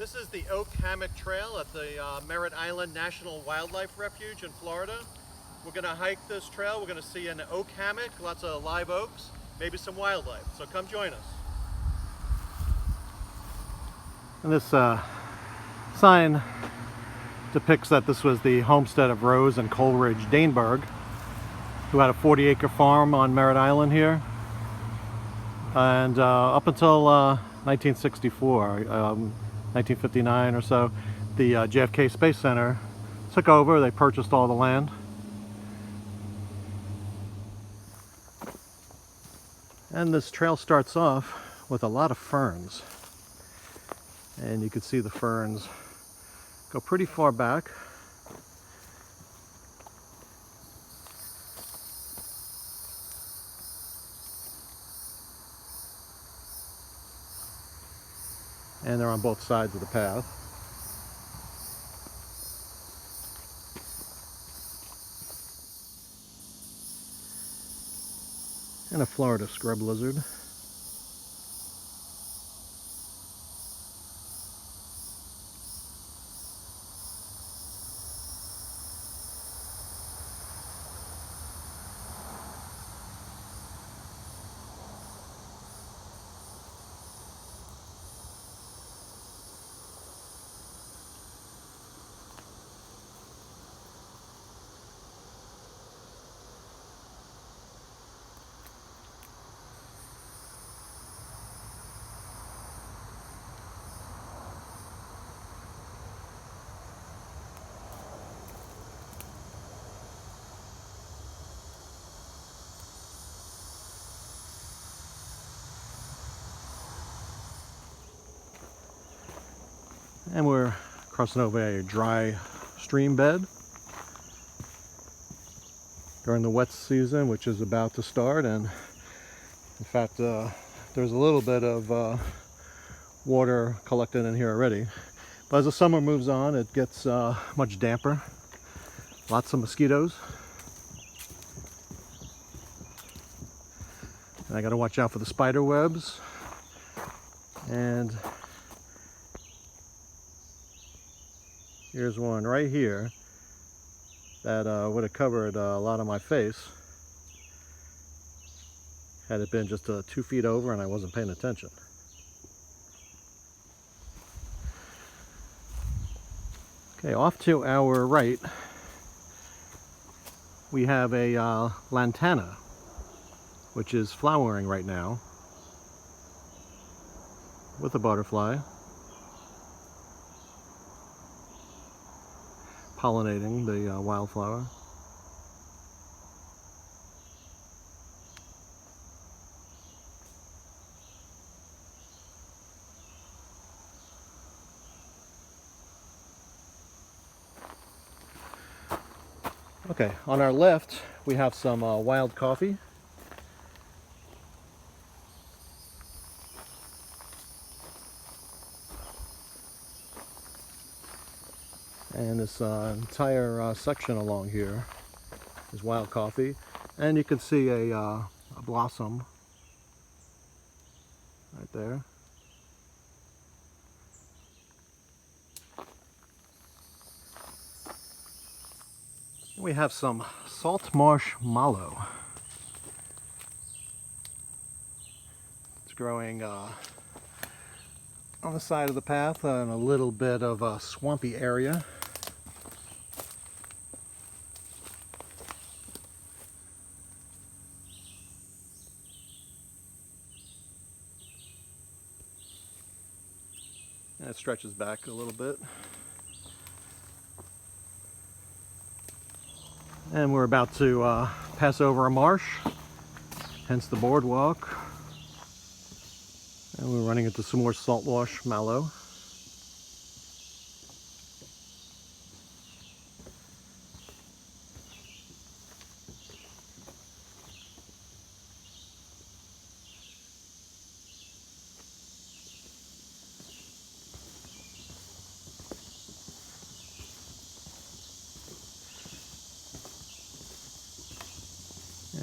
This is the Oak Hammock Trail at the Merritt Island National Wildlife Refuge in Florida. We're going to hike this trail. We're going to see an oak hammock, lots of live oaks, maybe some wildlife. So come join us. And this sign depicts that this was the homestead of Rose and Coleridge Daneberg, who had a 40-acre farm on Merritt Island here. And up until 1964, 1959 or so, the JFK Space Center took over. They purchased all the land. And this trail starts off with a lot of ferns. And you can see the ferns go pretty far back. And they're on both sides of the path. And a Florida scrub lizard. And we're crossing over a dry stream bed during the wet season, which is about to start. And in fact, there's a little bit of water collected in here already. But as the summer moves on, it gets much damper. Lots of mosquitoes. And I got to watch out for the spider webs. And here's one right here that would have covered a lot of my face had it been just 2 feet over and I wasn't paying attention. Okay, off to our right, we have a lantana, which is flowering right now with a butterfly, pollinating the wildflower. Okay, on our left we have some wild coffee. And this entire section along here is wild coffee. And you can see a blossom right there. We have some salt marsh mallow. It's growing on the side of the path in a little bit of a swampy area. And it stretches back a little bit. And we're about to pass over a marsh, hence the boardwalk. And we're running into some more salt marsh mallow.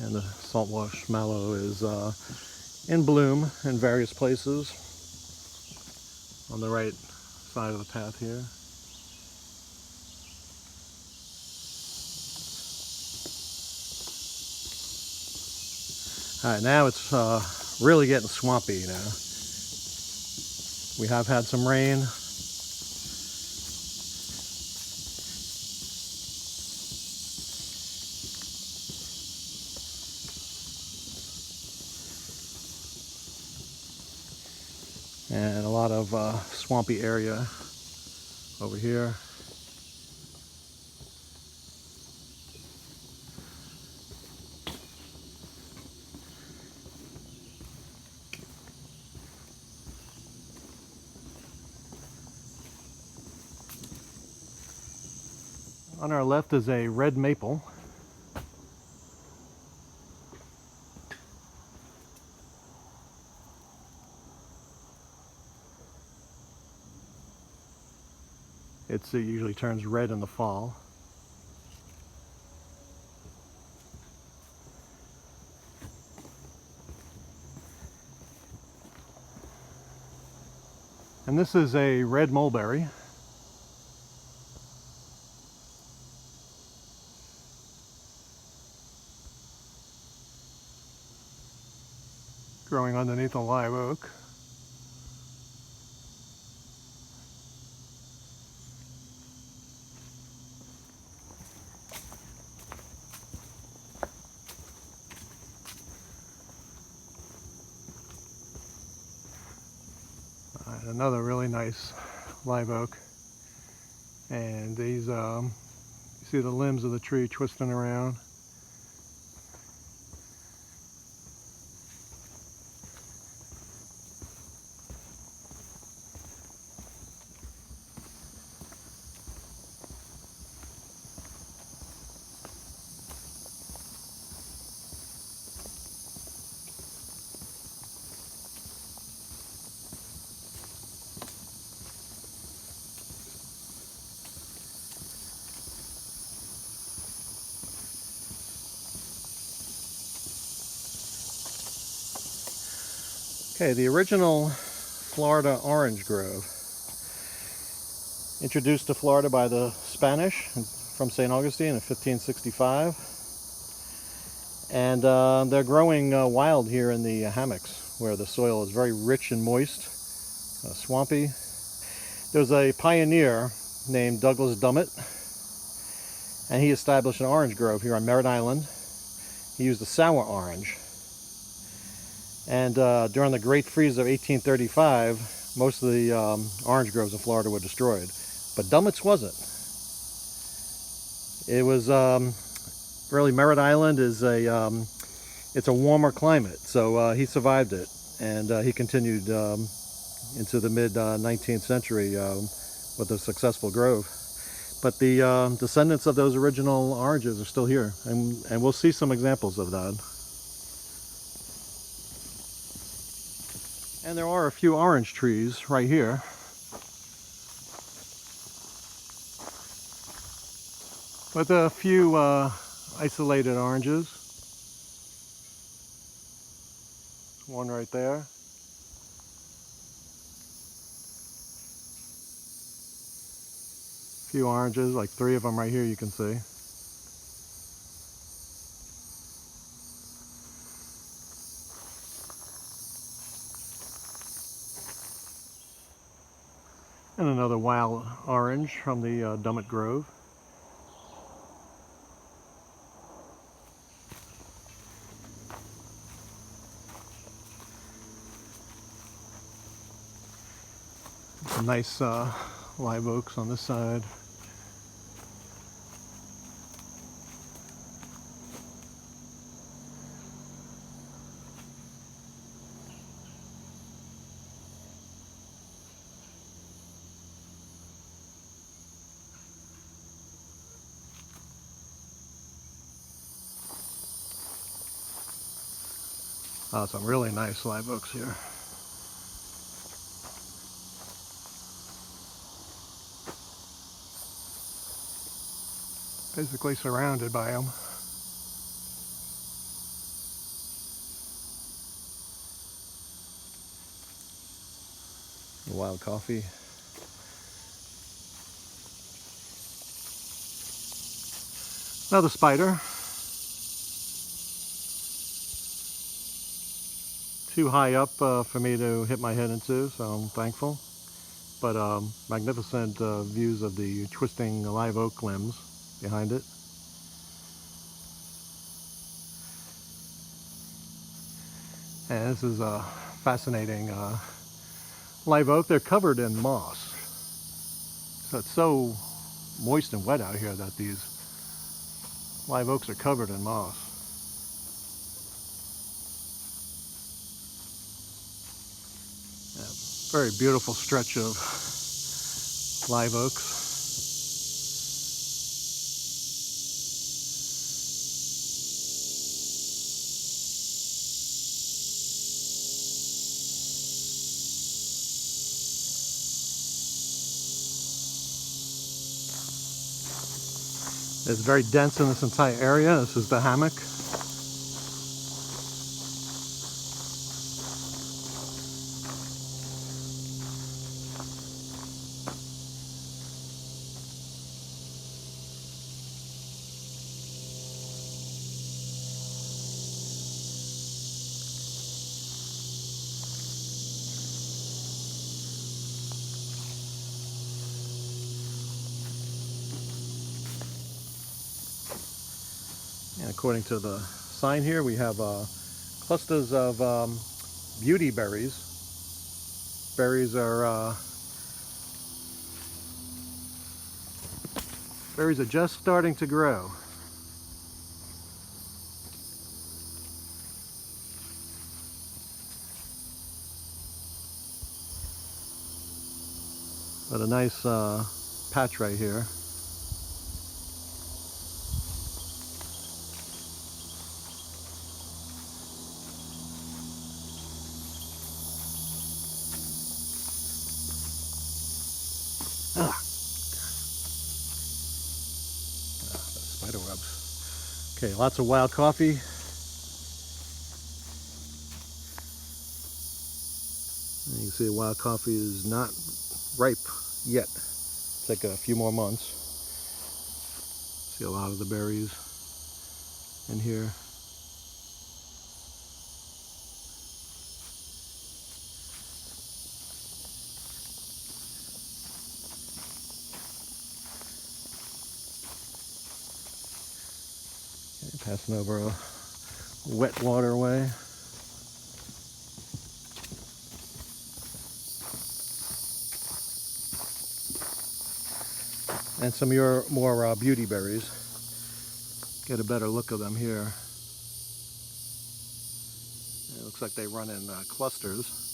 And the saltwash mallow is in bloom in various places. On the right side of the path here. All right, now it's really getting swampy now. We have had some rain. And a lot of swampy area over here. On our left is a red maple. It usually turns red in the fall. And this is a red mulberry. Growing underneath a live oak. Another really nice live oak, and these you see the limbs of the tree twisting around. Okay, the original Florida orange grove, introduced to Florida by the Spanish from St. Augustine in 1565, and they're growing wild here in the hammocks, where the soil is very rich and moist, swampy. There was a pioneer named Douglas Dummett, and he established an orange grove here on Merritt Island. He used a sour orange. And during the Great Freeze of 1835, most of the orange groves in Florida were destroyed. But Dummett's wasn't. It was really, Merritt Island is it's a warmer climate, so he survived it, and he continued into the mid 19th century with a successful grove. But the descendants of those original oranges are still here, and we'll see some examples of that. And there are a few orange trees right here. With a few isolated oranges. One right there. A few oranges, like 3 of them right here you can see. And another wild orange from the Dummett Grove. Some nice live oaks on this side. Some really nice live oaks here. Basically surrounded by them. Wild coffee. Another spider. Too high up for me to hit my head into, so I'm thankful. But magnificent views of the twisting live oak limbs behind it. And this is a fascinating live oak. They're covered in moss. So it's so moist and wet out here that these live oaks are covered in moss. Yeah, very beautiful stretch of live oaks. It's very dense in this entire area. This is the hammock. And according to the sign here, we have clusters of beauty berries. Berries are just starting to grow. But a nice patch right here. Spider webs. Okay, lots of wild coffee. And you can see the wild coffee is not ripe yet. Take a few more months. See a lot of the berries in here. Okay, passing over a wet waterway. And some more beauty berries. Get a better look of them here. It looks like they run in clusters.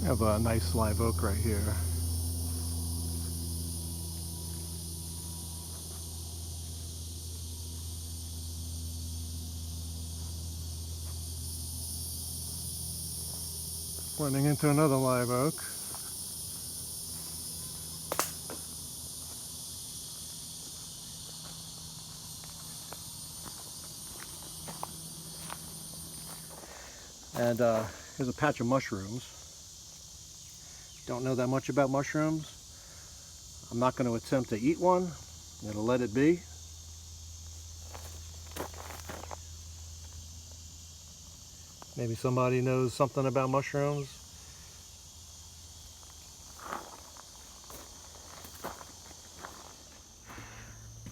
I have a nice live oak right here. Running into another live oak. And here's a patch of mushrooms. Don't know that much about mushrooms. I'm not going to attempt to eat one. I'm going to let it be. Maybe somebody knows something about mushrooms.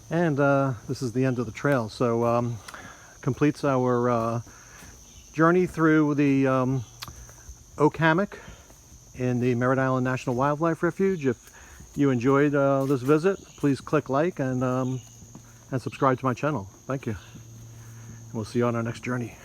And this is the end of the trail. So completes our journey through the oak hammock in the Merritt Island National Wildlife Refuge. If you enjoyed this visit, please click like and subscribe to my channel. Thank you. And we'll see you on our next journey.